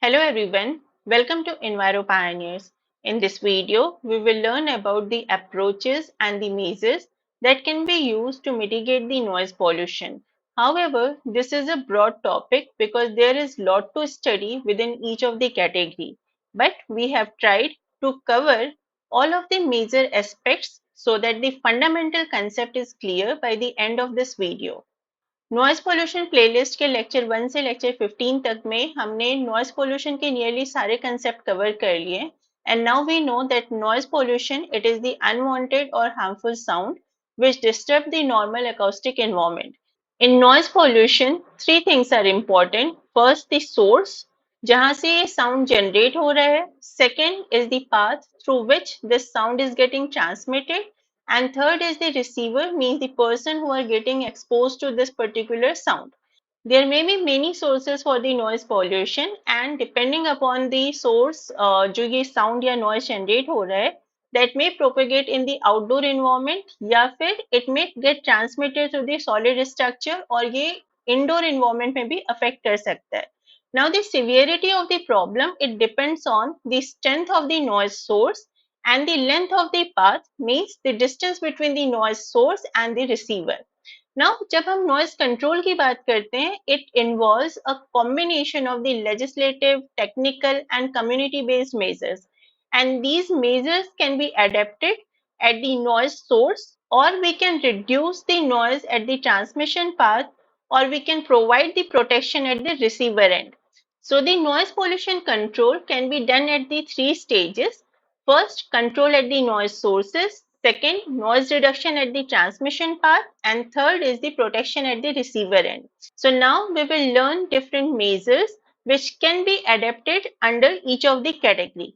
Hello everyone, welcome to Enviro Pioneers. In this video, we will learn about the approaches and the measures that can be used to mitigate the noise pollution. However, this is a broad topic because there is lot to study within each of the category. But we have tried to cover all of the major aspects so that the fundamental concept is clear by the end of this video. Noise pollution playlist के lecture 1 से lecture 15 तक में हमने noise pollution के nearly सारे concept cover कर लिए and now we know that noise pollution it is the unwanted और harmful sound which disturb the normal acoustic environment. In noise pollution, three things are important. First, the source, जहाँ से ये sound generate हो रहा है. Second is the path through which this sound is getting transmitted. And third is the receiver, means the person who are getting exposed to this particular sound. There may be many sources for the noise pollution and depending upon the source जो ये sound या noise generate हो रहा है, that may propagate in the outdoor environment या फिर it may get transmitted to the solid structure और ये indoor environment में भी affect कर सकता है. Now the severity of the problem, it depends on the strength of the noise source and the length of the path, means the distance between the noise source and the receiver. Now, जब हम noise control की बात करते हैं, it involves a combination of the legislative, technical and community-based measures. And these measures can be adapted at the noise source, or we can reduce the noise at the transmission path, or we can provide the protection at the receiver end. So the noise pollution control can be done at the three stages. First, control at the noise sources. Second, noise reduction at the transmission path. And third is the protection at the receiver end. So now we will learn different measures which can be adapted under each of the category.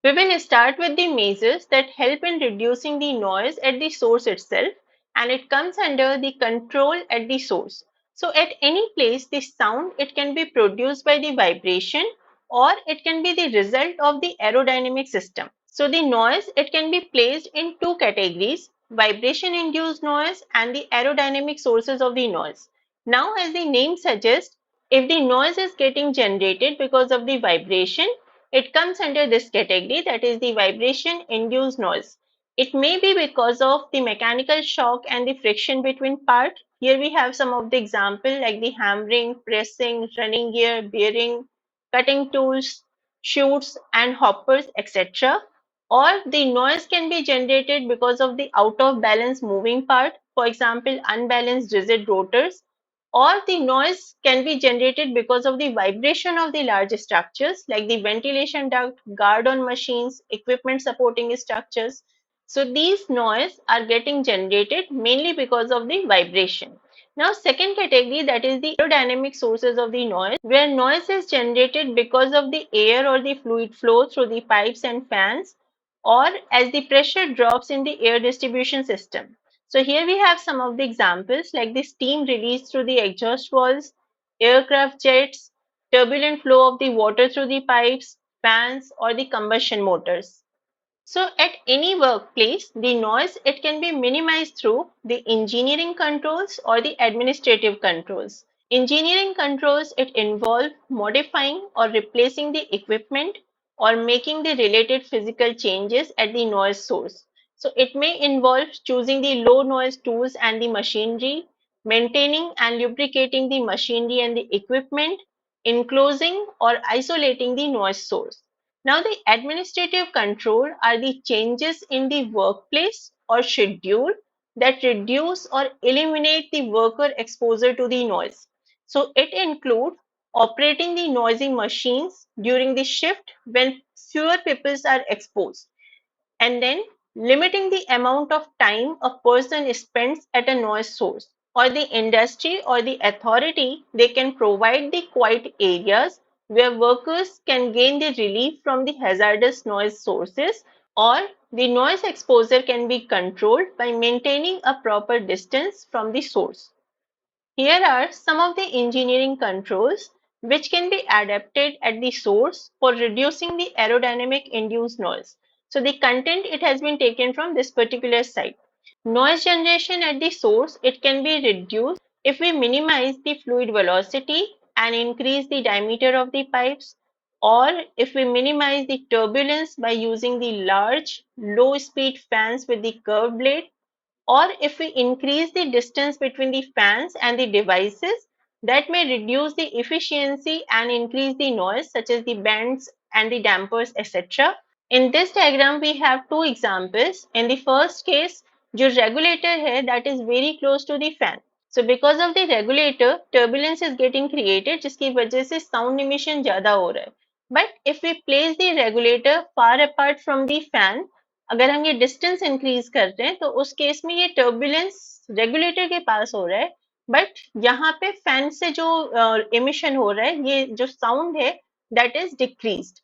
We will start with the measures that help in reducing the noise at the source itself, and it comes under the control at the source. So at any place, the sound, it can be produced by the vibration or it can be the result of the aerodynamic system. So the noise, it can be placed in two categories: vibration induced noise and the aerodynamic sources of the noise. Now, as the name suggests, if the noise is getting generated because of the vibration, it comes under this category, that is the vibration induced noise. It may be because of the mechanical shock and the friction between parts. Here we have some of the example like the hammering, pressing, running gear, bearing, cutting tools, chutes and hoppers, etc. Or the noise can be generated because of the out of balance moving part, for example unbalanced rigid rotors, or the noise can be generated because of the vibration of the large structures like the ventilation duct, guard on machines, equipment supporting structures. So these noise are getting generated mainly because of the vibration. Now second category, that is the aerodynamic sources of the noise, where noise is generated because of the air or the fluid flow through the pipes and fans, or as the pressure drops in the air distribution system. So here we have some of the examples like the steam released through the exhaust valves, aircraft jets, turbulent flow of the water through the pipes, fans or the combustion motors. So at any workplace, the noise, it can be minimized through the engineering controls or the administrative controls. Engineering controls, it involve modifying or replacing the equipment or making the related physical changes at the noise source. So it may involve choosing the low noise tools and the machinery, maintaining and lubricating the machinery and the equipment, enclosing or isolating the noise source. Now, the administrative control are the changes in the workplace or schedule that reduce or eliminate the worker exposure to the noise. So, it includes operating the noisy machines during the shift when fewer people are exposed, and then limiting the amount of time a person spends at a noise source. Or the industry or the authority, they can provide the quiet areas where workers can gain the relief from the hazardous noise sources, or the noise exposure can be controlled by maintaining a proper distance from the source. Here are some of the engineering controls which can be adapted at the source for reducing the aerodynamic induced noise. So the content, it has been taken from this particular site. Noise generation at the source, it can be reduced if we minimize the fluid velocity and increase the diameter of the pipes, or if we minimize the turbulence by using the large low speed fans with the curved blade, or if we increase the distance between the fans and the devices, that may reduce the efficiency and increase the noise, such as the bends and the dampers, etc. In this diagram, we have two examples. In the first case, जो regulator है that is very close to the fan. So because of the regulator, turbulence is getting created, जिसकी वजह से sound emission ज़्यादा हो रहा है. But if we place the regulator far apart from the fan, अगर हम ये distance increase करते हैं तो उस केस में ये turbulence regulator के पास हो रहा है, बट यहाँ पे फैन से जो emission हो रहा है, ये जो sound है that is decreased.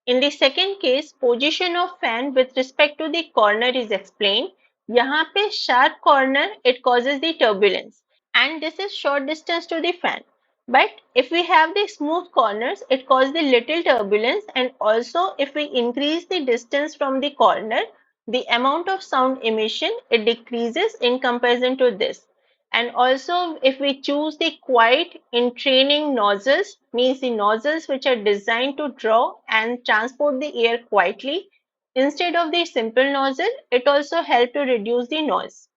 In the second case, position of fan with respect to the corner is explained. यहाँ पे sharp corner it causes the turbulence and this is short distance to the fan. But if we have the smooth corners, it causes the little turbulence, and also if we increase the distance from the corner, the amount of sound emission it decreases in comparison to this. And also if we choose the quiet entraining nozzles, means the nozzles which are designed to draw and transport the air quietly instead of the simple nozzle, it also helps to reduce the noise.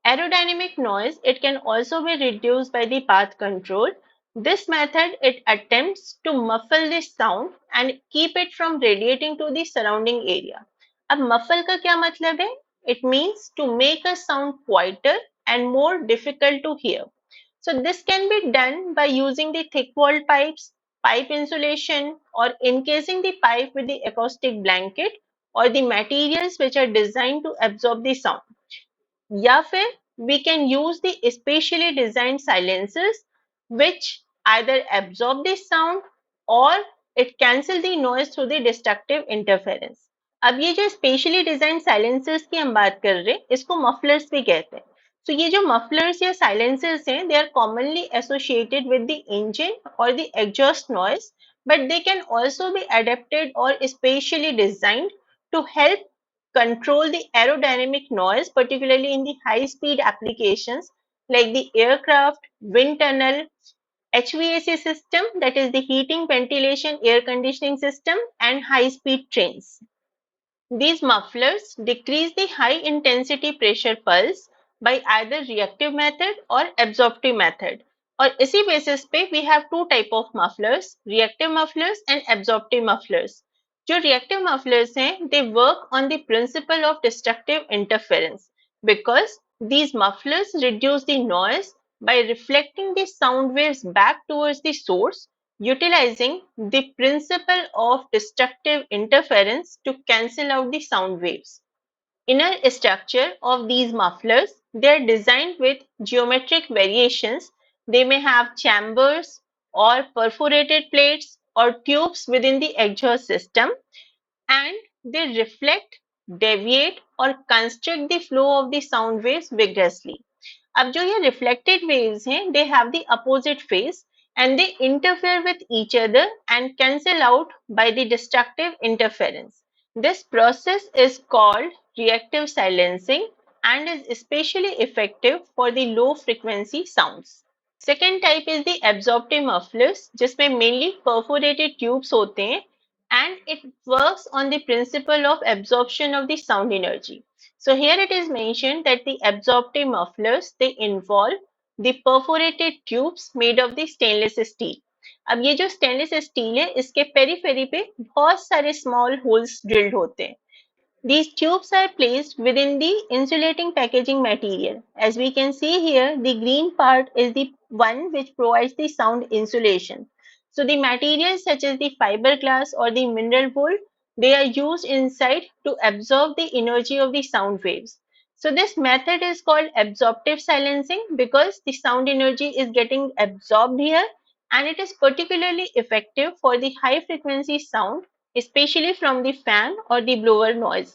Aerodynamic noise, it can also be reduced by the path control. This method, it attempts to muffle the sound and keep it from radiating to the surrounding area. अब muffle का क्या मतलब है? It means to make a sound quieter and more difficult to hear. So this can be done by using the thick-walled pipes, pipe insulation, or encasing the pipe with the acoustic blanket or the materials which are designed to absorb the sound. या फिर we can use the specially designed silencers which either absorb the sound or it cancel the noise through the destructive interference. अब ये जो specially design silencers की हम बात कर रहे हैं इसको मफलर्स भी कहते हैं. तो ये जो मफलर्स या साइलेंसर्स हैं they are commonly associated with the engine और the exhaust noise, but they can also be adapted और specially designed to help control the aerodynamic noise, particularly in the high-speed applications like the aircraft, wind tunnel, HVAC system, that is the heating, ventilation, air conditioning system, and high-speed trains. These mufflers decrease the high-intensity pressure pulse by either reactive method or absorptive method. और इसी basis पे we have two type of mufflers, reactive mufflers and absorptive mufflers. जो reactive mufflers हैं, they work on the principle of destructive interference because these mufflers reduce the noise by reflecting the sound waves back towards the source, utilizing the principle of destructive interference to cancel out the sound waves. Inner structure of these mufflers, they are designed with geometric variations. They may have chambers or perforated plates or tubes within the exhaust system, and they reflect, deviate or constrict the flow of the sound waves vigorously. अब जो ये reflected waves हैं, they have the opposite phase and they interfere with each other and cancel out by the destructive interference. This process is called reactive silencing and is especially effective for the low frequency sounds. Second type is the absorptive mufflers, जिसमें mainly perforated tubes होते हैं and it works on the principle of absorption of the sound energy. So here it is mentioned that the absorptive mufflers, they involve the perforated tubes made of the stainless steel. अब ये जो stainless steel है इसके periphery पे बहुत सारे small holes drilled होते हैं. These tubes are placed within the insulating packaging material. As we can see here, the green part is the one which provides the sound insulation. So the materials such as the fiberglass or the mineral wool, they are used inside to absorb the energy of the sound waves. So this method is called absorptive silencing because the sound energy is getting absorbed here and it is particularly effective for the high frequency sound, especially from the fan or the blower noise.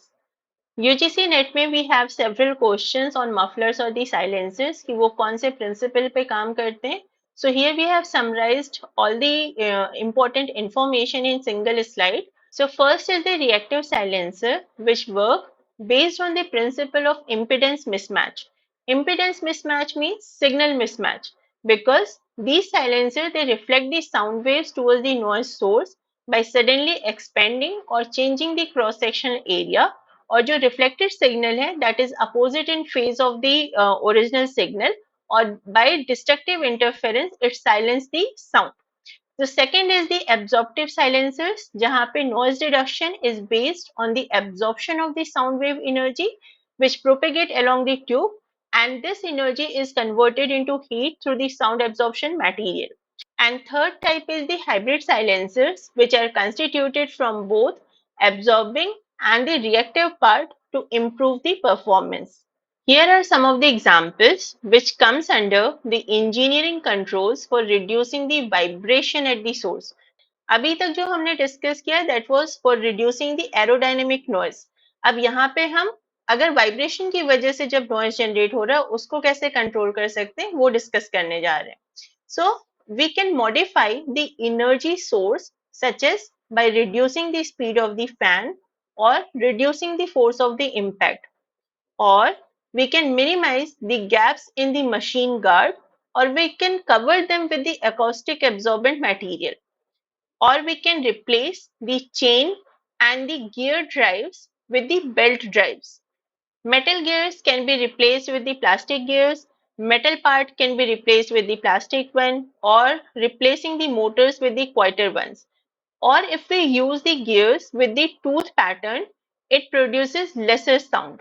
UGC net में we have several questions on mufflers or the silencers कि वो कौन से principle पे काम करते हैं. So here we have summarized all the important information in single slide. So first is the reactive silencer which work based on the principle of impedance mismatch. Impedance mismatch means signal mismatch because these silencers they reflect the sound waves towards the noise source by suddenly expanding or changing the cross sectional area, और जो reflected signal है that is opposite in phase of the original signal, or by destructive interference it silence the sound. The second is the absorptive silencers, जहाँ पे noise reduction is based on the absorption of the sound wave energy which propagate along the tube, and this energy is converted into heat through the sound absorption material. And third type is the hybrid silencers, which are constituted from both absorbing and the reactive part to improve the performance. Here are some of the examples which comes under the engineering controls for reducing the vibration at the source. अभी तक जो हमने discuss किया that was for reducing the aerodynamic noise. अब यहाँ पे हम अगर वाइब्रेशन की वजह से जब नॉइज जनरेट हो रहा है उसको कैसे कंट्रोल कर सकते हैं वो डिस्कस करने जा रहे हैं. So we can modify the energy source such as by reducing the speed of the fan or reducing the force of the impact, or we can minimize the gaps in the machine guard, or we can cover them with the acoustic absorbent material, or we can replace the chain and the gear drives with the belt drives. Metal gears can be replaced with the plastic gears, metal part can be replaced with the plastic one, or replacing the motors with the quieter ones. Or if we use the gears with the tooth pattern, it produces lesser sound.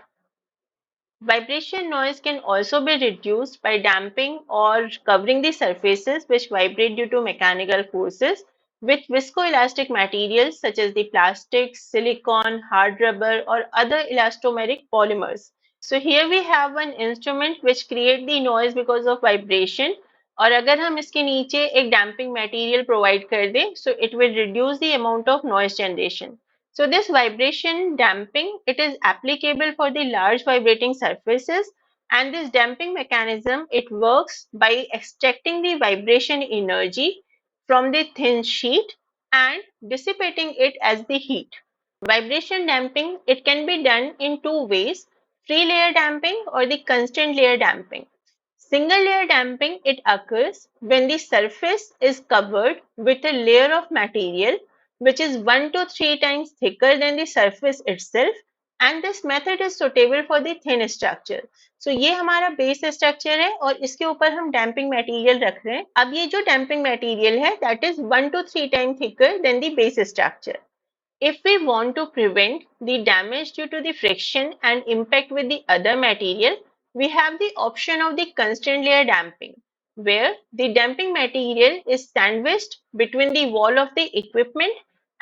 Vibration noise can also be reduced by damping or covering the surfaces which vibrate due to mechanical forces with viscoelastic materials such as the plastic, silicone, hard rubber, or other elastomeric polymers. So here we have one instrument which create the noise because of vibration, और अगर हम इसके नीचे एक damping material provide कर दें, so it will reduce the amount of noise generation. So this vibration damping, it is applicable for the large vibrating surfaces, and this damping mechanism, it works by extracting the vibration energy from the thin sheet and dissipating it as the heat. Vibration damping, it can be done in two ways, free layer damping or the constant layer damping. Single layer damping, it occurs when the surface is covered with a layer of material which is 1 to 3 times thicker than the surface itself, and this method is suitable for the thin structure. So ये हमारा base structure है और इसके ऊपर हम damping material रख रहे हैं. अब ये जो डैम्पिंग मटेरियल है that is 1 to 3 times thicker than the base structure. If we want to prevent the damage due to the friction and impact with the other material, we have the option of the constant layer damping, where the damping material is sandwiched between the wall of the equipment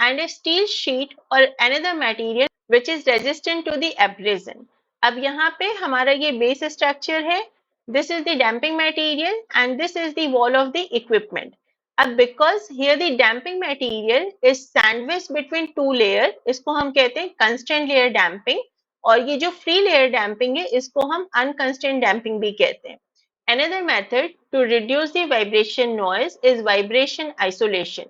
and a steel sheet or another material which is resistant to the abrasion. अब यहाँ पे हमारा ये base structure है, this is the damping material and this is the wall of the equipment. अब because here the damping material is sandwiched between two layer, इसको हम कहते हैं constant layer damping, और ये जो free layer damping है इसको हम unconstrained damping भी कहते हैं. Another method to reduce the vibration noise is vibration isolation,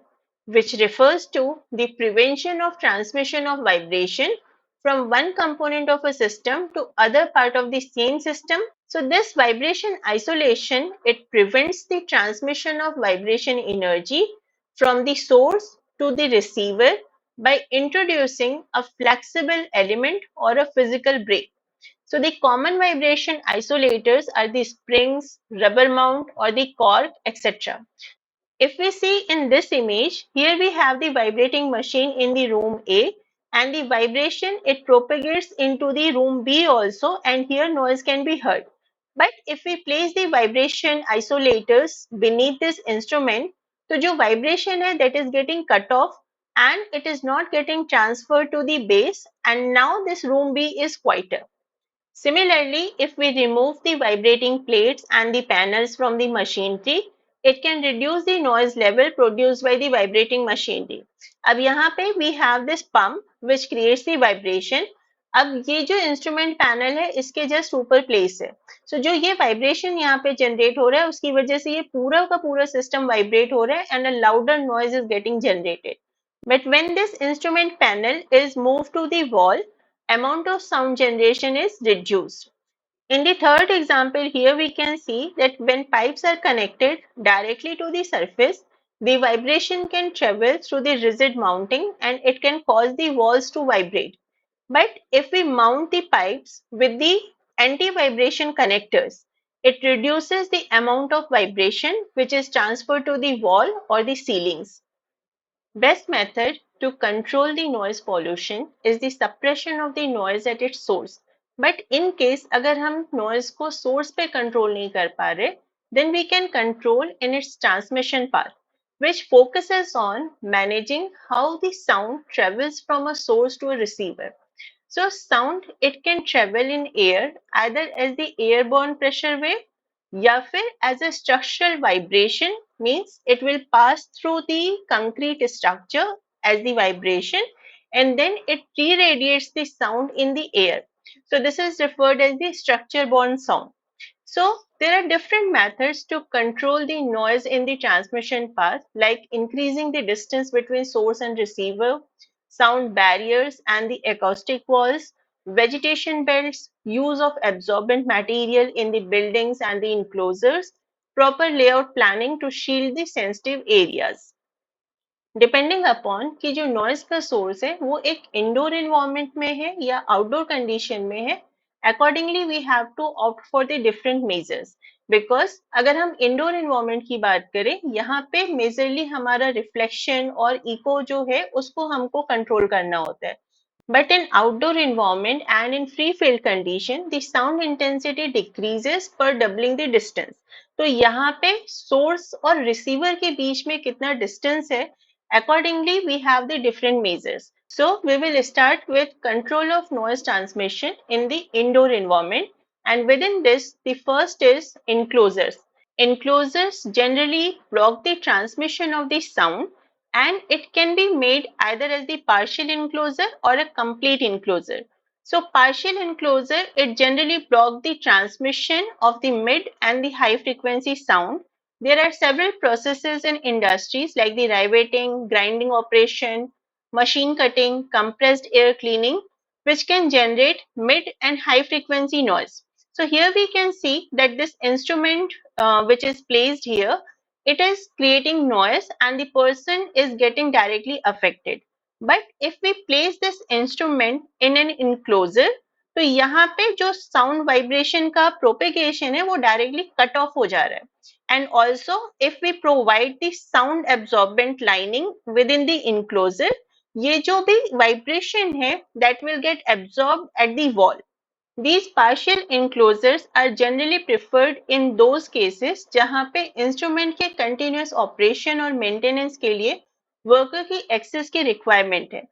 which refers to the prevention of transmission of vibration from one component of a system to other part of the same system. So this vibration isolation, it prevents the transmission of vibration energy from the source to the receiver by introducing a flexible element or a physical break. So the common vibration isolators are the springs, rubber mount, or the cork, etc. If we see in this image, here we have the vibrating machine in the room A, and the vibration, it propagates into the room B also, and here noise can be heard. But if we place the vibration isolators beneath this instrument, तो जो vibration है that is getting cut off and it is not getting transferred to the base, and now this room B is quieter. Similarly, if we remove the vibrating plates and the panels from the machinery, it can reduce the noise level produced by the vibrating machinery. अब यहाँ पे we have this pump which creates the vibration. अब ये जो instrument panel है इसके just ऊपर place है. So जो ये vibration यहाँ पे generate हो रहा है उसकी वजह से ये पूरा का पूरा system vibrate हो रहा है and a louder noise is getting generated. But when this instrument panel is moved to the wall, amount of sound generation is reduced. In the third example, here we can see that when pipes are connected directly to the surface, the vibration can travel through the rigid mounting and it can cause the walls to vibrate. But if we mount the pipes with the anti-vibration connectors, it reduces the amount of vibration which is transferred to the wall or the ceilings. Best method to control the noise pollution is the suppression of the noise at its source. But in case अगर हम noise को source पे control नहीं कर पा रहे, then we can control in its transmission path, which focuses on managing how the sound travels from a source to a receiver. So sound it can travel in air either as the airborne pressure wave या फिर as a structural vibration, means it will pass through the concrete structure as the vibration and then it re-radiates the sound in the air. So this is referred as the structure borne sound. So there are different methods to control the noise in the transmission path, like increasing the distance between source and receiver, sound barriers and the acoustic walls, vegetation belts, use of absorbent material in the buildings and the enclosures, proper layout planning to shield the sensitive areas. Depending upon कि जो noise का source है वो एक indoor environment में है या outdoor condition में है, accordingly we have to opt for the different measures. Because अगर हम इंडोर इन्वायरमेंट की बात करें, यहाँ पे मेजरली हमारा रिफ्लेक्शन और इको जो है उसको हमको कंट्रोल करना होता है। But in outdoor environment and in free field condition, the sound intensity decreases per doubling the distance. तो यहाँ पे source और receiver के बीच में कितना distance है, accordingly we have the different measures. So we will start with control of noise transmission in the indoor environment, and within this the first is enclosures. Enclosures generally block the transmission of the sound and it can be made either as the partial enclosure or a complete enclosure. So partial enclosure, it generally blocks the transmission of the mid and the high frequency sound. There are several processes in industries like the riveting, grinding operation, machine cutting, compressed air cleaning, which can generate mid and high frequency noise. So here we can see that this instrument which is placed here, it is creating noise and the person is getting directly affected. But if we place this instrument in an enclosure, तो यहाँ पे जो sound vibration का propagation है वो directly cut off हो जा रहा है. And also if we provide the sound absorbent lining within the enclosure, ये जो भी vibration है that will get absorbed at the wall. These partial enclosures are generally preferred in those cases जहाँ पे इंस्ट्रूमेंट के कंटिन्यूस ऑपरेशन और maintenance के लिए वर्कर की एक्सेस की रिक्वायरमेंट है।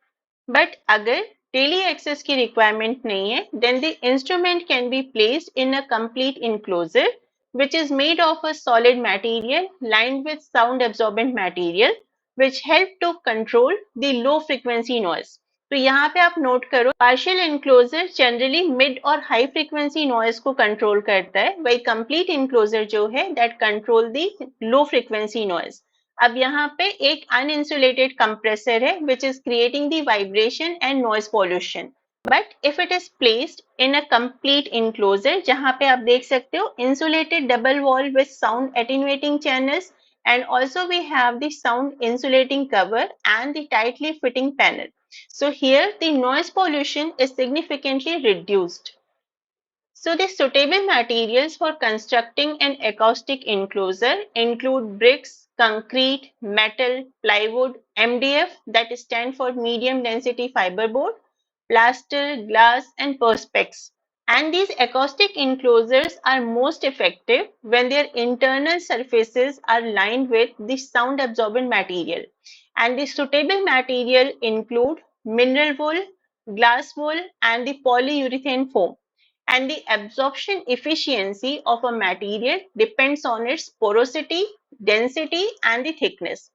बट अगर डेली एक्सेस की रिक्वायरमेंट नहीं है, then the instrument can be placed in a complete enclosure which is made of a solid material lined with sound absorbent material which help to control the low frequency noise. तो यहाँ पे आप note करो, partial enclosure generally mid और high frequency noise को control करता है, वही कंप्लीट एनक्लोजर जो है that control the low frequency noise. अब यहाँ पे एक अनइंसुलेटेड कंप्रेसर है which is creating the vibration and noise pollution. But if it is placed in a complete enclosure, जहाँ पे आप देख सकते हो insulated double wall with sound attenuating channels, and also we have the sound insulating cover and the tightly fitting panel. So here the noise pollution is significantly reduced. So the suitable materials for constructing an acoustic enclosure include bricks, concrete, metal, plywood, MDF that stand for medium density fiberboard, plaster, glass and perspex. And these acoustic enclosures are most effective when their internal surfaces are lined with the sound absorbent material. And the suitable material include mineral wool, glass wool and the polyurethane foam. And the absorption efficiency of a material depends on its porosity, density and the thickness.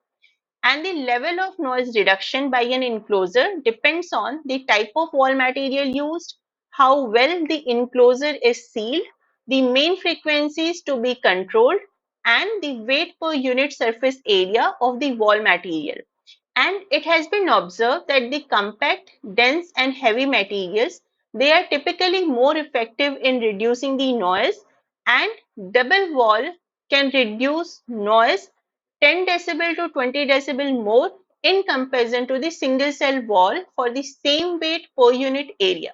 And the level of noise reduction by an enclosure depends on the type of wall material used, how well the enclosure is sealed, the main frequencies to be controlled, and the weight per unit surface area of the wall material. And it has been observed that the compact, dense and heavy materials, they are typically more effective in reducing the noise, and double wall can reduce noise 10 decibel to 20 decibel more in comparison to the single cell wall for the same weight per unit area.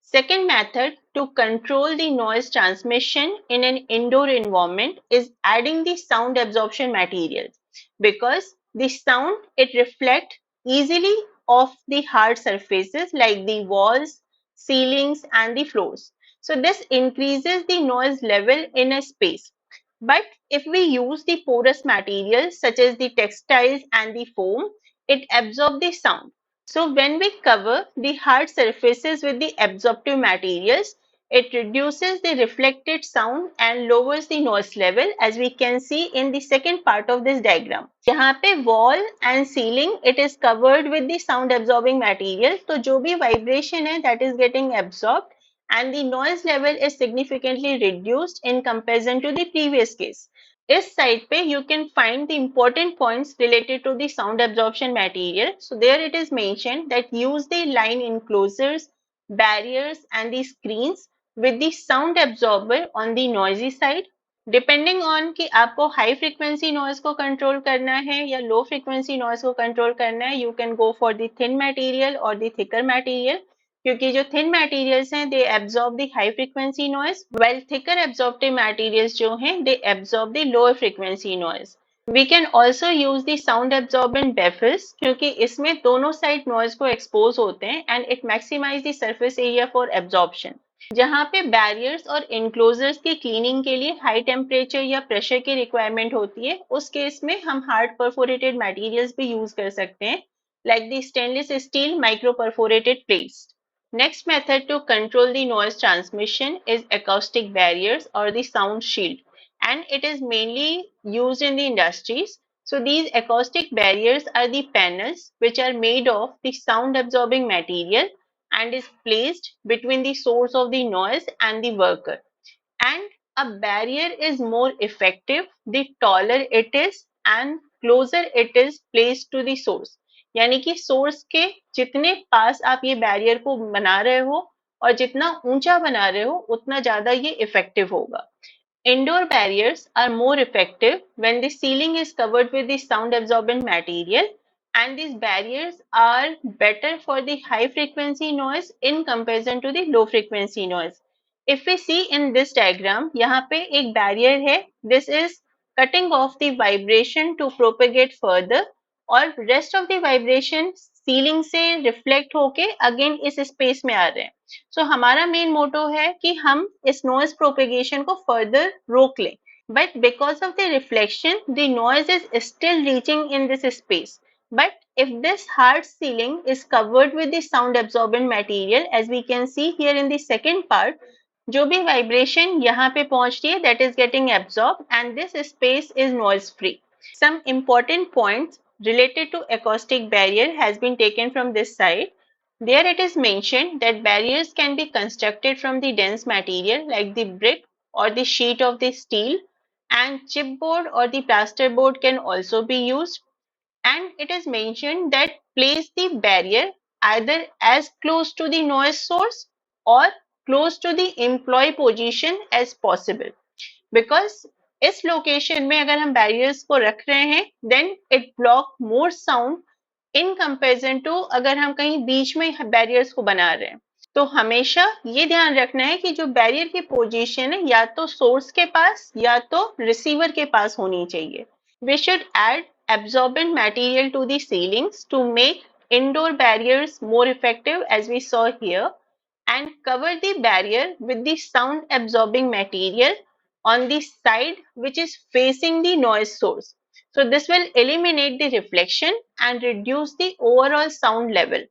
Second method to control the noise transmission in an indoor environment is adding the sound absorption materials, because the sound it reflects easily off the hard surfaces like the walls, ceilings and the floors. So this increases the noise level in a space. But if we use the porous materials such as the textiles and the foam, it absorbs the sound. So when we cover the hard surfaces with the absorptive materials, it reduces the reflected sound and lowers the noise level, as we can see in the second part of this diagram. यहाँ पे wall and ceiling it is covered with the sound absorbing material, तो जो भी vibration है that is getting absorbed and the noise level is significantly reduced in comparison to the previous case. इस side पे you can find the important points related to the sound absorption material. So there it is mentioned that use the line enclosures, barriers and the screens with the sound absorber on the noisy side. Depending on कि आपको high frequency noise को control करना है या low frequency noise को control करना है, you can go for the thin material और द थिकर मटेरियल, क्योंकि जो थिन मटेरियल्स हैं they absorb the high frequency noise, well thicker absorptive materials जो हैं they absorb the lower frequency noise. We can also use the sound absorbent baffles, क्योंकि इसमें दोनों side noise को expose होते हैं and it maximize the surface area for absorption. जहाँ पे बैरियर्स और इनक्लोजर्स की क्लीनिंग के लिए हाई टेम्परेचर या प्रेशर की रिक्वायरमेंट होती है, उस केस में हम हार्ड परफोरेटेड मटेरियल्स भी यूज कर सकते हैं, like the stainless steel micro perforated plates. Next method to control the noise transmission is acoustic barriers or the sound shield, and it is mainly used in the industries. So these acoustic barriers are the panels which are made of the sound absorbing material and is placed between the source of the noise and the worker. And a barrier is more effective the taller it is and closer it is placed to the source. यानी कि source के जितने पास आप ये barrier को बना रहे हो और जितना ऊंचा बना रहे हो उतना ज्यादा ये इफेक्टिव होगा. Indoor barriers are more effective when the ceiling is covered with the sound absorbent material, and these barriers are better for the high frequency noise in comparison to the low frequency noise. If we see in this diagram, यहाँ पे एक barrier है, this is cutting off the vibration to propagate further, और rest of the vibration ceiling से reflect होके again इस space में आ रहे हैं. सो हमारा मेन मोटो है कि हम इस नॉइज प्रोपेगेशन को फर्दर रोक लें, but because of the reflection the noise is still reaching in this space. But if this hard ceiling is covered with the sound absorbent material, as we can see here in the second part, जो भी vibration यहाँ पे पहुंच रही है that is getting absorbed and this space is noise free. Some important points related to acoustic barrier has been taken from this side. There it is mentioned that barriers can be constructed from the dense material like the brick or the sheet of the steel, and chipboard or the plasterboard can also be used. And it is mentioned that place the barrier either as close to the noise source or close to the employee position as possible, because इस location में अगर हम barriers को रख रहे हैं then it block more sound in comparison to अगर हम कहीं बीच में बैरियर्स को बना रहे हैं. तो हमेशा ये ध्यान रखना है कि जो बैरियर की पोजीशन है या तो सोर्स के पास या तो रिसीवर के पास होनी चाहिए. We should add absorbent material to the ceilings to make indoor barriers more effective, as we saw here, and cover the barrier with the sound absorbing material on the side which is facing the noise source. So this will eliminate the reflection and reduce the overall sound level.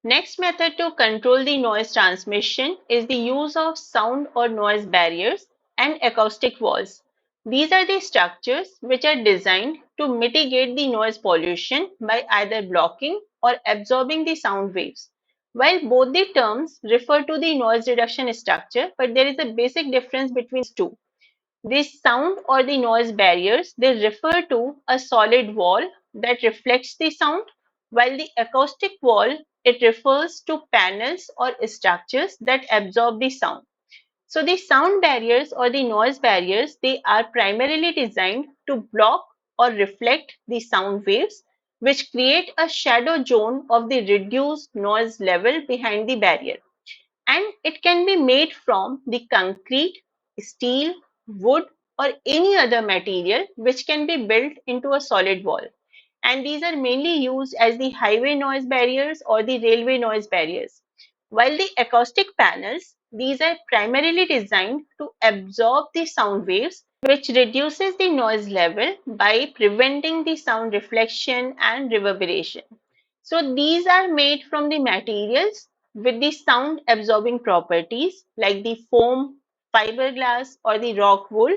Next method to control the noise transmission is the use of sound or noise barriers and acoustic walls. These are the structures which are designed to mitigate the noise pollution by either blocking or absorbing the sound waves. While both the terms refer to the noise reduction structure, but there is a basic difference between these two. The sound or the noise barriers, they refer to a solid wall that reflects the sound, while the acoustic wall, it refers to panels or structures that absorb the sound. So the sound barriers or the noise barriers, they are primarily designed to block or reflect the sound waves, which create a shadow zone of the reduced noise level behind the barrier. And it can be made from the concrete, steel, wood, or any other material which can be built into a solid wall. And these are mainly used as the highway noise barriers or the railway noise barriers. While the acoustic panels, these are primarily designed to absorb the sound waves, which reduces the noise level by preventing the sound reflection and reverberation. So these are made from the materials with the sound absorbing properties like the foam, fiberglass, or the rock wool,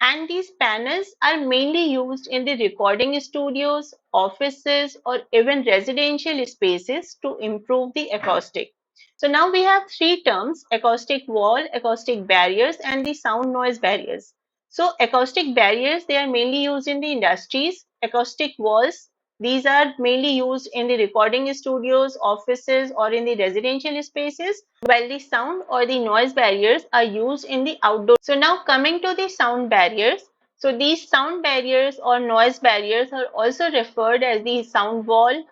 and these panels are mainly used in the recording studios, offices, or even residential spaces to improve the acoustic. So now we have three terms: acoustic wall, acoustic barriers, and the sound noise barriers. So acoustic barriers, they are mainly used in the industries. Acoustic walls, these are mainly used in the recording studios, offices, or in the residential spaces, while the sound or the noise barriers are used in the outdoor. So now coming to the sound barriers. So these sound barriers or noise barriers are also referred as the sound wall,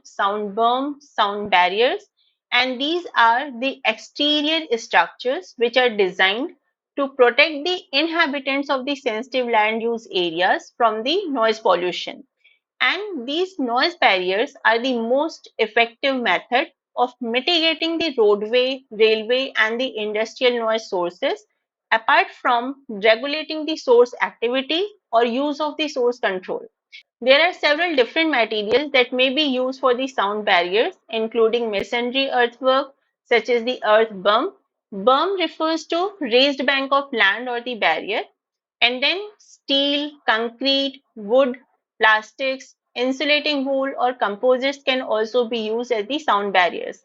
sound berm, sound barriers. And these are the exterior structures which are designed to protect the inhabitants of the sensitive land use areas from the noise pollution. And these noise barriers are the most effective method of mitigating the roadway, railway, and the industrial noise sources, apart from regulating the source activity or use of the source control. There are several different materials that may be used for the sound barriers, including masonry earthwork, such as the earth berm. Berm refers to raised bank of land or the barrier, and then steel, concrete, wood, plastics, insulating wool, or composites can also be used as the sound barriers.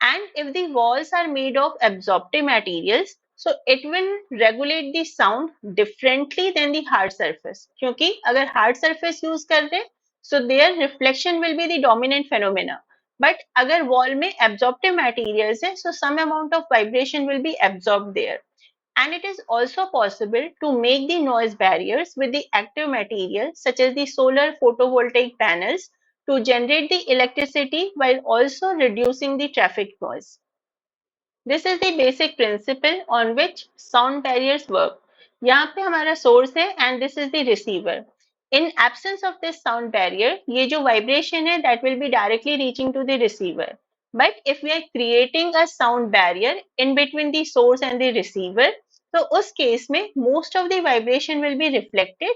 And if the walls are made of absorptive materials, so it will regulate the sound differently than the hard surface. क्योंकि अगर hard surface use कर रहे so their reflection will be the dominant phenomena. But अगर wall में absorptive materials है, so some amount of vibration will be absorbed there. And it is also possible to make the noise barriers with the active materials such as the solar photovoltaic panels to generate the electricity while also reducing the traffic noise. This is the basic principle on which sound barriers work. यहाँ पे हमारा source है and this is the receiver. In absence of this sound barrier, ये जो vibration है that will be directly reaching to the receiver. But if we are creating a sound barrier in between the source and the receiver, तो उस case में most of the vibration will be reflected,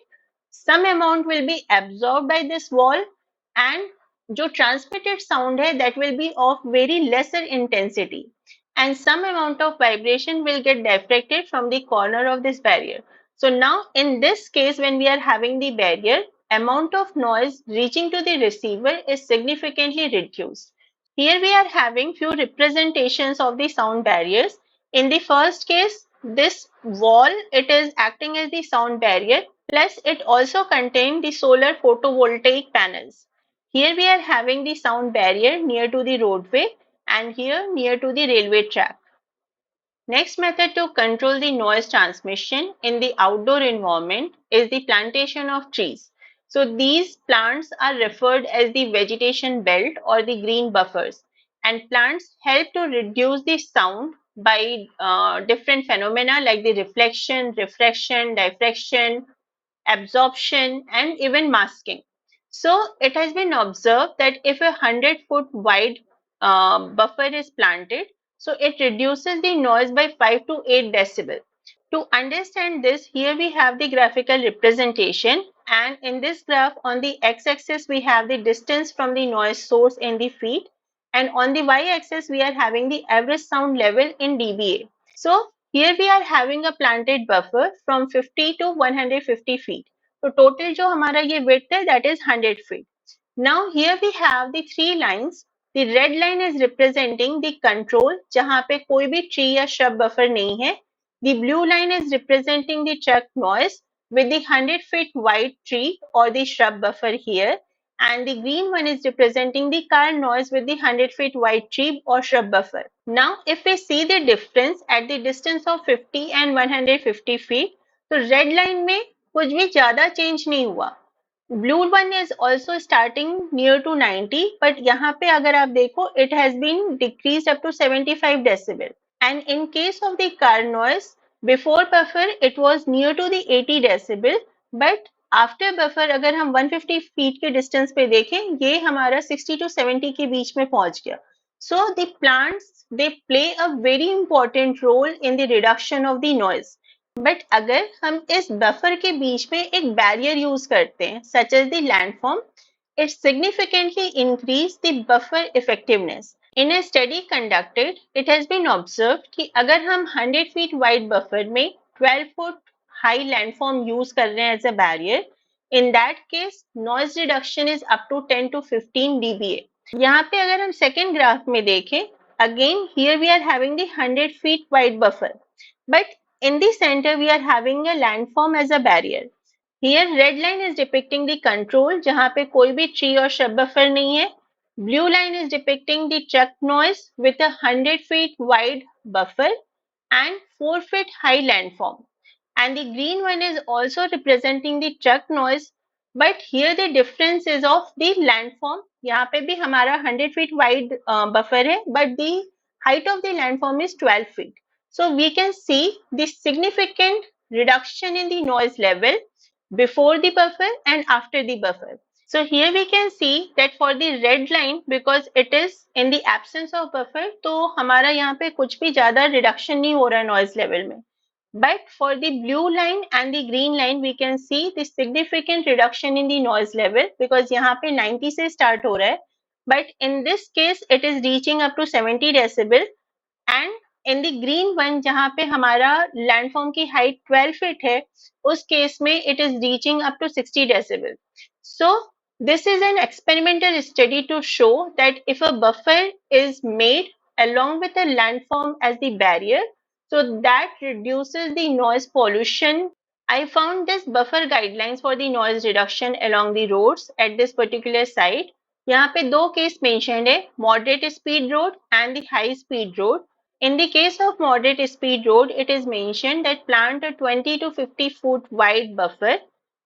some amount will be absorbed by this wall, and जो transmitted sound है that will be of very lesser intensity, and some amount of vibration will get diffracted from the corner of this barrier. So now in this case, when we are having the barrier, amount of noise reaching to the receiver is significantly reduced. Here we are having few representations of the sound barriers. In the first case, this wall, it is acting as the sound barrier, plus it also contains the solar photovoltaic panels. Here we are having the sound barrier near to the roadway and here near to the railway track. Next method to control the noise transmission in the outdoor environment is the plantation of trees. So these plants are referred as the vegetation belt or the green buffers, and plants help to reduce the sound by different phenomena like the reflection, refraction, diffraction, absorption, and even masking. So it has been observed that if a 100-foot wide buffer is planted, so it reduces the noise by 5 to 8 decibel. To understand this, here we have the graphical representation, and in this graph on the x-axis we have the distance from the noise source in the feet, and on the y-axis we are having the average sound level in dBA. So here we are having a planted buffer from 50 to 150 feet. So total जो हमारा ये width है that is 100 feet. Now here we have the three lines. The red line is representing the control जहाँ पे कोई भी tree या shrub buffer नहीं है. The blue line is representing the truck noise with the 100 feet wide tree or the shrub buffer here. and the green one is representing the car noise with the 100 feet wide tree or shrub buffer. Now, if we see the difference at the distance of 50 and 150 feet, तो red line में कुछ भी ज्यादा change नहीं हुआ. Blue one is also starting near to 90, but यहाँ पे अगर आप देखो it has been decrease up to 75 decibel. And in case of the car noise, before buffer it was near to the 80 decibel, but after buffer अगर हम 150 feet के distance पे देखें ये हमारा 60 to 70 के बीच में पहुंच गया. So the plants they play a very important role in the reduction of the noise. But अगर हम इस बफर के बीच में एक बैरियर यूज करते हैं such as the landform, it significantly increased the buffer effectiveness. In a study conducted, it has been observed कि अगर हम 100 feet wide buffer में 12 foot high landform use कर रहे हैं as a barrier, in that case noise reduction is up to 10 to 15 dBA. यहाँ पे अगर हम second graph में देखें, again here we are having the 100 feet wide buffer, but in the center we are having a landform as a barrier. Here red line is depicting the control जहाँ पे कोई भी tree और shrub buffer नहीं है. Blue line is depicting the truck noise with a 100 feet wide buffer and 4 feet high landform. And the green one is also representing the truck noise, but here the difference is of the landform. यहाँ पे भी हमारा 100 feet wide buffer है, but the height of the landform is 12 feet. So we can see the significant reduction in the noise level before the buffer and after the buffer. So here we can see that for the red line, because it is in the absence of buffer, तो हमारा यहाँ पे कुछ भी ज़्यादा reduction नहीं हो रहा है noise level में. But for the blue line and the green line, we can see the significant reduction in the noise level because यहाँ पे 90 से start हो रहा है. But in this case, it is reaching up to 70 decibel. And in the green one जहाँ पे हमारा landform की height 12 feet है, उस case में it is reaching up to 60 decibel. So this is an experimental study to show that if a buffer is made along with a landform as the barrier, so that reduces the noise pollution. I found this buffer guidelines for the noise reduction along the roads at this particular site. यहाँ पे दो case mentioned है, moderate speed road and the high speed road. In the case of moderate speed road, it is mentioned that plant a 20 to 50 foot wide buffer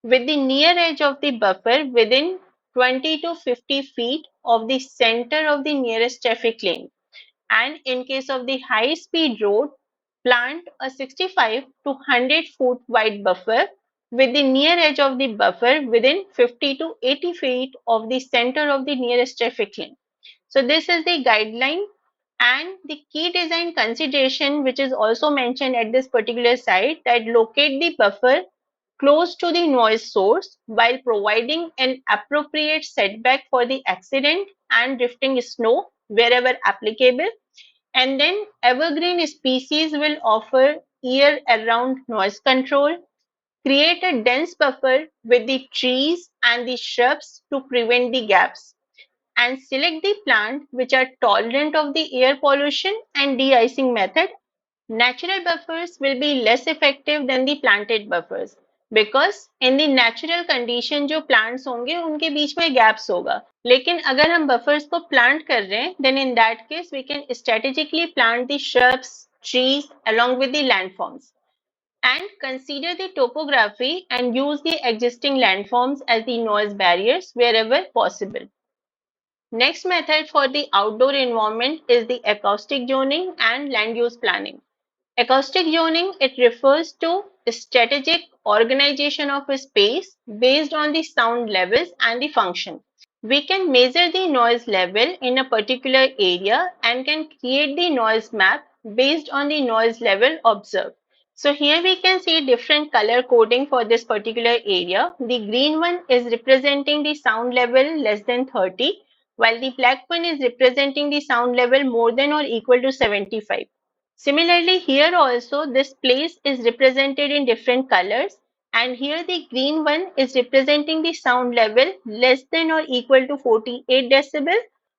with the near edge of the buffer within 20 to 50 feet of the center of the nearest traffic lane. And in case of the high speed road, plant a 65 to 100 foot wide buffer with the near edge of the buffer within 50 to 80 feet of the center of the nearest traffic lane. So this is the guideline. And the key design consideration which is also mentioned at this particular site, that locate the buffer close to the noise source while providing an appropriate setback for the accident and drifting snow wherever applicable. And then evergreen species will offer year-round noise control. Create a dense buffer with the trees and the shrubs to prevent the gaps, and select the plants which are tolerant of the air pollution and de-icing method. Natural buffers will be less effective than the planted buffers because in the natural condition जो plants होंगे उनके बीच में gaps होगा. लेकिन अगर हम buffers को plant कर रहे हैं, then in that case we can strategically plant the shrubs, trees along with the landforms. And consider the topography and use the existing landforms as the noise barriers wherever possible. Next method for the outdoor environment is the acoustic zoning and land use planning. Acoustic zoning, it refers to strategic organization of a space based on the sound levels and the function. We can measure the noise level in a particular area and can create the noise map based on the noise level observed. So here we can see different color coding for this particular area. The green one is representing the sound level less than 30, while the black one is representing the sound level more than or equal to 75. Similarly, here also this place is represented in different colors, and here the green one is representing the sound level less than or equal to 48 decibel,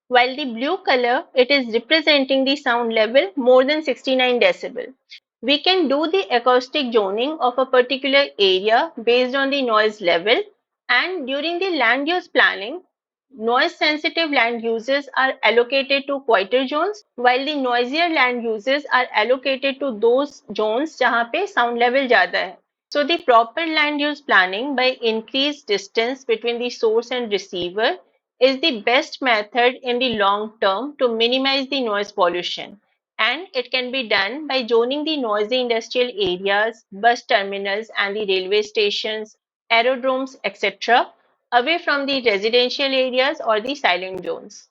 while the blue color, it is representing the sound level more than 69 decibel. We can do the acoustic zoning of a particular area based on the noise level, and during the land use planning, Noise sensitive land uses are allocated to quieter zones, while the noisier land uses are allocated to those zones जहाँ पे sound level ज़्यादा है. So the proper land use planning by increased distance between the source and receiver is the best method in the long term to minimize the noise pollution. And it can be done by zoning the noisy industrial areas, bus terminals and the railway stations, aerodromes, etc. away from the residential areas or the silent zones.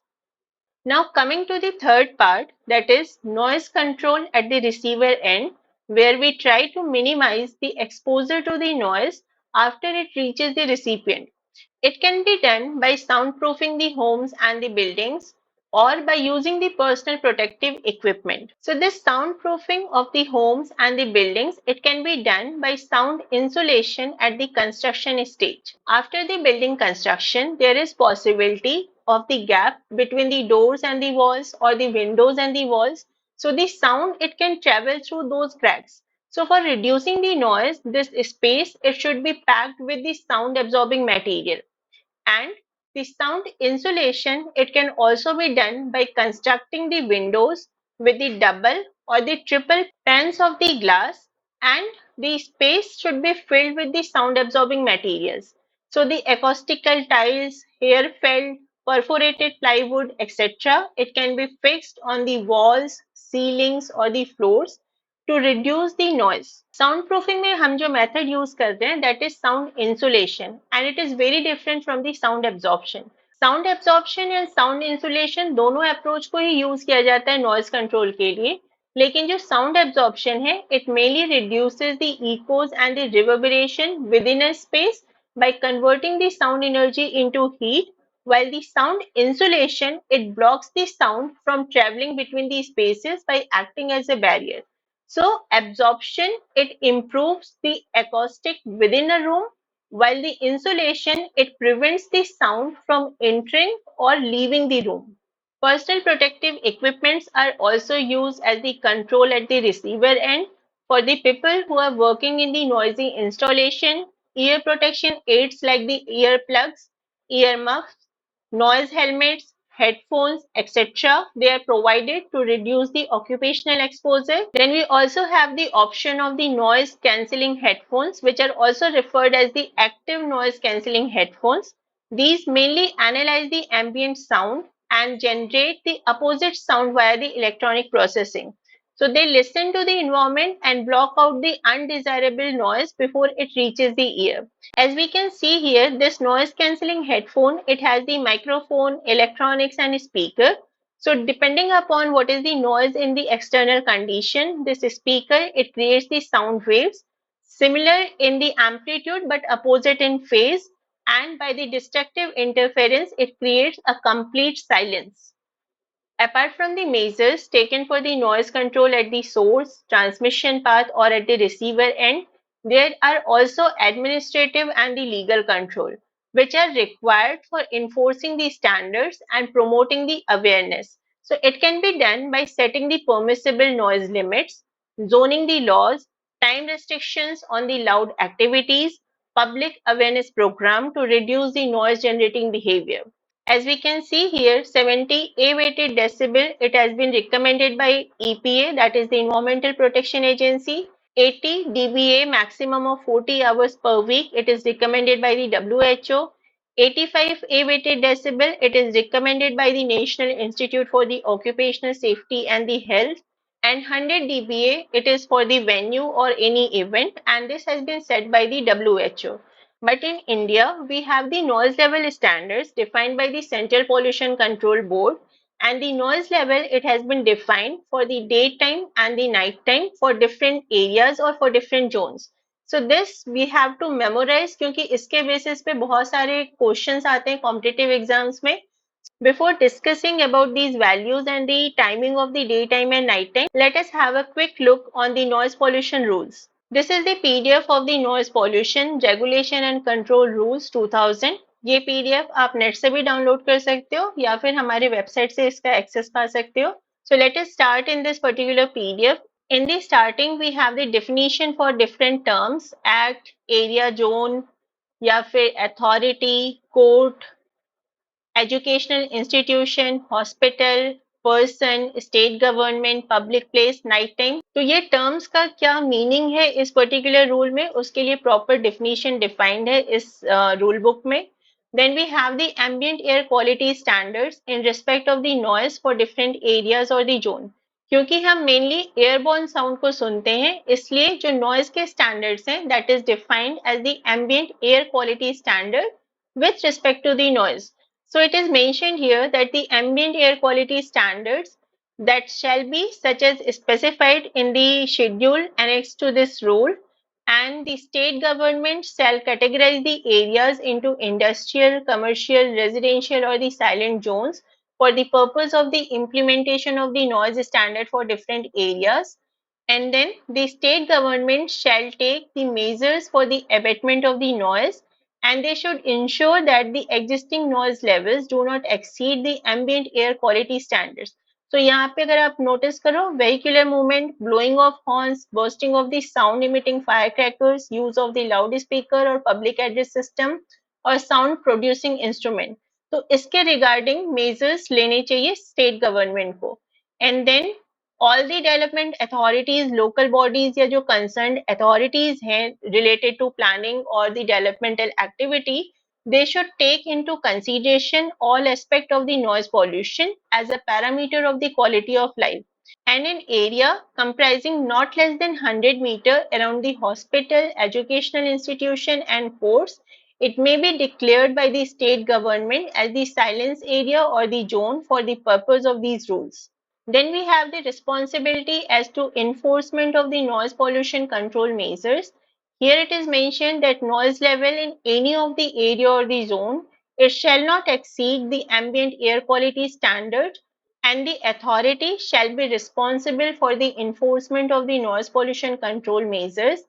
Now coming to the third part, that is noise control at the receiver end, where we try to minimize the exposure to the noise after it reaches the recipient. It can be done by soundproofing the homes and the buildings or by using the personal protective equipment. So this soundproofing of the homes and the buildings, it can be done by sound insulation at the construction stage. After the building construction, there is possibility of the gap between the doors and the walls or the windows and the walls. So the sound, it can travel through those cracks. So for reducing the noise, this space, it should be packed with the sound absorbing material. And the sound insulation, it can also be done by constructing the windows with the double or the triple panes of the glass, and the space should be filled with the sound absorbing materials. So the acoustical tiles, hair felt, perforated plywood, etc. It can be fixed on the walls, ceilings or the floors to reduce the noise. Soundproofing में हम जो method use करते हैं, that is sound insulation, and it is very different from the sound absorption. Sound absorption and sound insulation दोनों approach को ही use किया जाता है noise control के लिए, लेकिन जो sound absorption है, it mainly reduces the echoes and the reverberation within a space by converting the sound energy into heat, while the sound insulation, it blocks the sound from traveling between the spaces by acting as a barrier. So absorption, it improves the acoustic within a room, while the insulation, it prevents the sound from entering or leaving the room. Personal protective equipments are also used as the control at the receiver end. For the people who are working in the noisy installation, ear protection aids like the earplugs, earmuffs, noise helmets, headphones, etc. They are provided to reduce the occupational exposure. Then we also have the option of the noise cancelling headphones, which are also referred as the active noise cancelling headphones. These mainly analyze the ambient sound and generate the opposite sound via the electronic processing. So they listen to the environment and block out the undesirable noise before it reaches the ear. As we can see here, this noise cancelling headphone, it has the microphone, electronics and speaker. So depending upon what is the noise in the external condition, this speaker, it creates the sound waves similar in the amplitude but opposite in phase, and by the destructive interference, it creates a complete silence. Apart from the measures taken for the noise control at the source, transmission path or at the receiver end, there are also administrative and the legal control, which are required for enforcing the standards and promoting the awareness. So it can be done by setting the permissible noise limits, zoning the laws, time restrictions on the loud activities, public awareness program to reduce the noise generating behavior. As we can see here, 70 A-weighted decibel, it has been recommended by EPA, that is the Environmental Protection Agency. 80 dBA, maximum of 40 hours per week, it is recommended by the WHO. 85 A-weighted decibel, it is recommended by the National Institute for the Occupational Safety and the Health. And 100 dBA, it is for the venue or any event, and this has been set by the WHO. But in India, we have the noise level standards defined by the Central Pollution Control Board, and the noise level, it has been defined for the daytime and the nighttime for different areas or for different zones. So this we have to memorize क्योंकि इसके basis पे बहुत सारे questions आते हैं competitive exams में. Before discussing about these values and the timing of the daytime and nighttime, let us have a quick look on the noise pollution rules. This is the PDF of the Noise Pollution Regulation and Control Rules 2000. ये PDF आप net से भी download कर सकते हो या फिर हमारे वेबसाइट से इसका एक्सेस पा सकते हो. So let us start in this particular PDF. In the starting, we have the definition for different terms: act, area, zone, या फिर authority, court, educational institution, hospital, person, state government, public place, night time. तो ये terms का क्या meaning है इस particular rule में, उसके लिए प्रॉपर डिफिनीशन डिफाइंड है इस रूल बुक में। Then we have the ambient air quality standards in respect of the noise for different areas or the zone. क्योंकि हम मेनली एयरबोर्न साउंड को सुनते हैं, इसलिए जो नॉइज के स्टैंडर्ड्स हैं that is defined as the ambient air quality standard with respect to the noise. So it is mentioned here that the ambient air quality standards that shall be such as specified in the schedule annexed to this rule, and the state government shall categorize the areas into industrial, commercial, residential or the silent zones for the purpose of the implementation of the noise standard for different areas, and then the state government shall take the measures for the abatement of the noise, and they should ensure that the existing noise levels do not exceed the ambient air quality standards. तो यहाँ पे अगर आप notice करो, vehicular movement, blowing of horns, bursting of the sound emitting firecrackers, use of the loudspeaker और public address system और sound producing instrument, तो इसके रिगार्डिंग मेजर्स लेने चाहिए स्टेट गवर्नमेंट को। And then all the development authorities, local bodies या जो concerned authorities हैं related to planning or the developmental activity, they should take into consideration all aspect of the noise pollution as a parameter of the quality of life. And an area comprising not less than 100 meter around the hospital, educational institution and ports, it may be declared by the state government as the silence area or the zone for the purpose of these rules. Then we have the responsibility as to enforcement of the noise pollution control measures. Here it is mentioned that noise level in any of the area or the zone, it shall not exceed the ambient air quality standard, and the authority shall be responsible for the enforcement of the noise pollution control measures,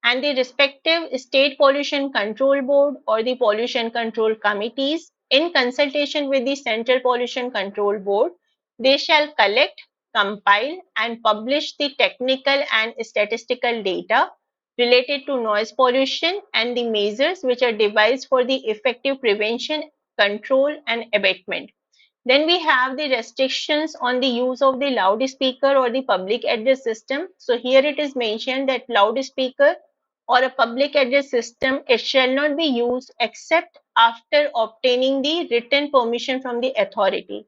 and the respective state pollution control board or the pollution control committees in consultation with the central pollution control board, they shall collect, compile and publish the technical and statistical data related to noise pollution and the measures which are devised for the effective prevention, control and abatement. Then we have the restrictions on the use of the loudspeaker or the public address system. So here it is mentioned that loudspeaker or a public address system, it shall not be used except after obtaining the written permission from the authority.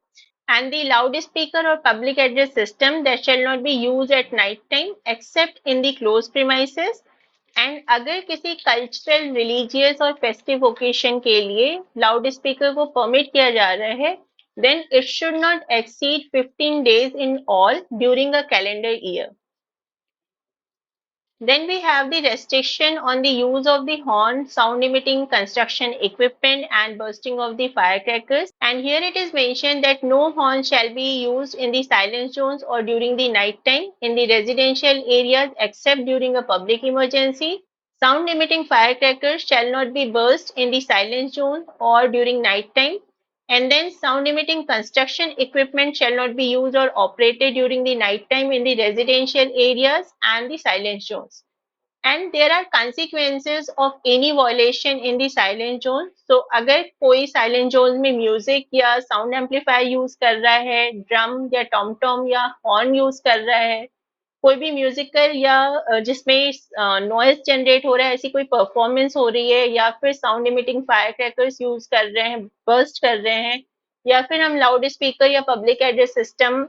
And the loudspeaker or public address system that shall not be used at night time except in the closed premises. And अगर किसी cultural, religious और festive occasion के लिए loud speaker को permit किया जा रहा है, then it should not exceed 15 days in all during a calendar year. Then we have the restriction on the use of the horn, sound emitting construction equipment and bursting of the firecrackers. And here it is mentioned that no horn shall be used in the silent zones or during the night time in the residential areas except during a public emergency. Sound emitting firecrackers shall not be burst in the silent zone or during night time. And then sound emitting construction equipment shall not be used or operated during the night time in the residential areas and the silent zones. And there are consequences of any violation in the silent zone. So अगर कोई silent zone में music या sound amplifier use कर रहा है, drum या tom tom या horn use कर रहा है, कोई भी म्यूजिकल या जिसमें नॉइज जनरेट हो रहा है, ऐसी कोई परफॉर्मेंस हो रही है, या फिर sound emitting fire crackers use कर रहे हैं, बर्स्ट कर रहे हैं, या फिर हम लाउड स्पीकर या public address system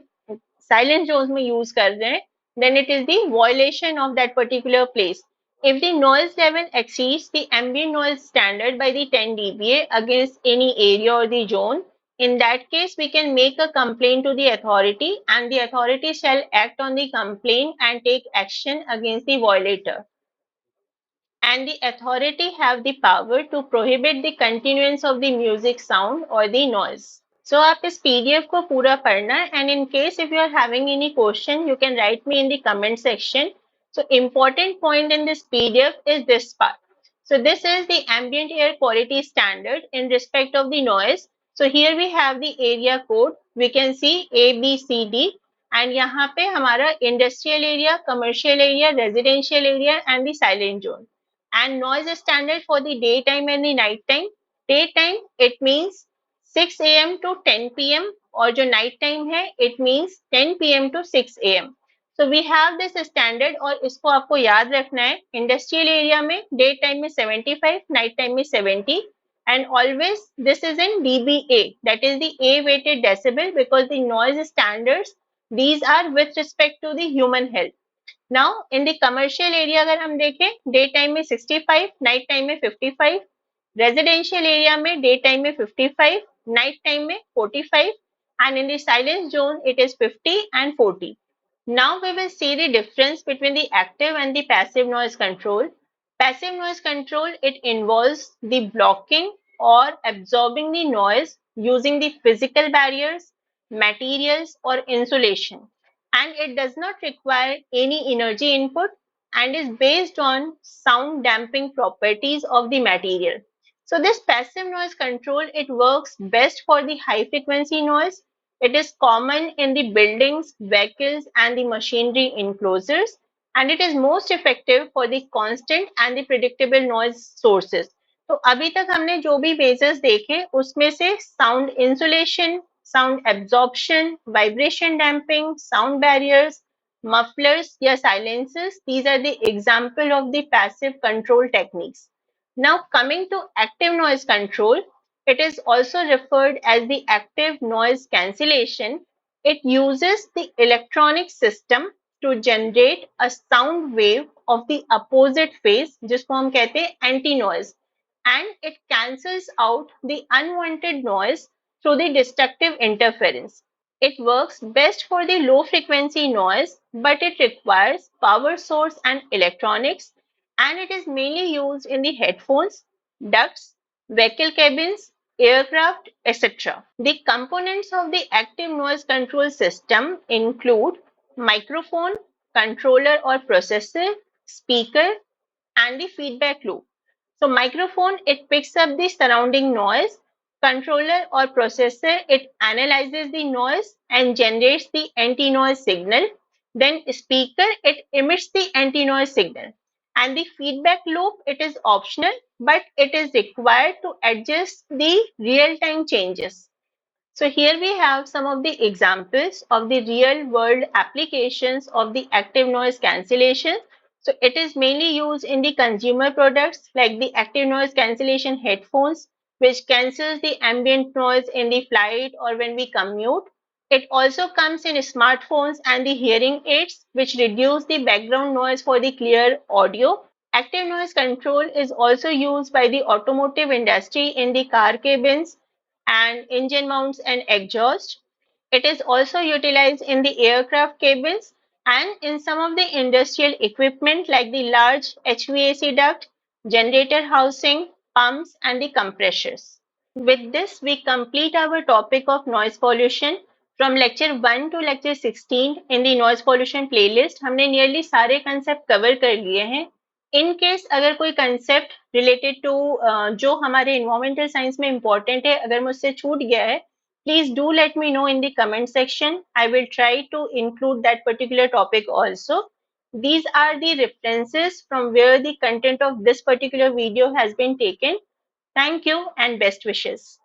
silent zone में यूज कर रहे हैं, then it is the violation of that particular place. If the noise level exceeds the ambient noise standard by the 10 dBA against any area or the zone, in that case we can make a complaint to the authority, and the authority shall act on the complaint and take action against the violator. And the authority have the power to prohibit the continuance of the music, sound or the noise. So आप इस PDF को पूरा पढ़ना है, and in case if you are having any question, you can write me in the comment section. So important point in this PDF is this part. So this is the ambient air quality standard in respect of the noise. So here we have the area code. We can see A, B, C, D. And यहाँ पे हमारा industrial area, commercial area, residential area and the silent zone. And noise standard for the daytime and the nighttime. Daytime, it means 6 a.m. to 10 p.m. और जो night time है it means 10 p.m. to 6 a.m. So we have this standard और इसको आपको याद रखना है। Industrial area में डे टाइम में 75, नाइट टाइम में 70, and always this is in dBA, that is the A weighted decibel, because the noise standards these are with respect to the human health. Now in the commercial area अगर हम देखें day time में 65, night time में 55, residential area में day time में 55, night time में 45, and in the silence zone it is 50 and 40. Now we will see the difference between the active and the passive noise control. Passive noise control, it involves the blocking or absorbing the noise using the physical barriers, materials or insulation, and it does not require any energy input and is based on sound damping properties of the material. So this passive noise control, it works best for the high frequency noise. It is common in the buildings, vehicles and the machinery enclosures, and it is most effective for the constant and the predictable noise sources. तो अभी तक हमने जो भी measures देखे उसमें से sound insulation, sound absorption, vibration damping, sound barriers, mufflers या silencers, these are the example of the passive control techniques. Now coming to active noise control, it is also referred as the active noise cancellation. It uses the electronic system to generate a sound wave of the opposite phase, जिसको हम कहते हैं anti noise, and it cancels out the unwanted noise through the destructive interference. It works best for the low frequency noise, but it requires power source and electronics, and it is mainly used in the headphones, ducts, vehicle cabins, aircraft, etc. The components of the active noise control system include microphone, controller or processor, speaker, and the feedback loop. So microphone, it picks up the surrounding noise. Controller or processor, it analyzes the noise and generates the anti-noise signal. Then speaker, it emits the anti-noise signal. And the feedback loop, it is optional, but it is required to adjust the real-time changes. So here we have some of the examples of the real world applications of the active noise cancellation. So it is mainly used in the consumer products like the active noise cancellation headphones, which cancels the ambient noise in the flight or when we commute. It also comes in smartphones and the hearing aids, which reduce the background noise for the clear audio. Active noise control is also used by the automotive industry in the car cabins and engine mounts and exhaust. It is also utilized in the aircraft cabins and in some of the industrial equipment like the large HVAC duct, generator housing, pumps, and the compressors. With this, we complete our topic of noise pollution. From lecture 1 to lecture 16 in the noise pollution playlist, हमने nearly सारे concept cover कर लिए हैं. In case अगर कोई concept related to जो हमारे environmental science में इंपॉर्टेंट है अगर मुझसे छूट गया है, please do let me know in the comment section. I will try to include that particular topic also. These are the references from where the content of this particular video has been taken. Thank you and best wishes.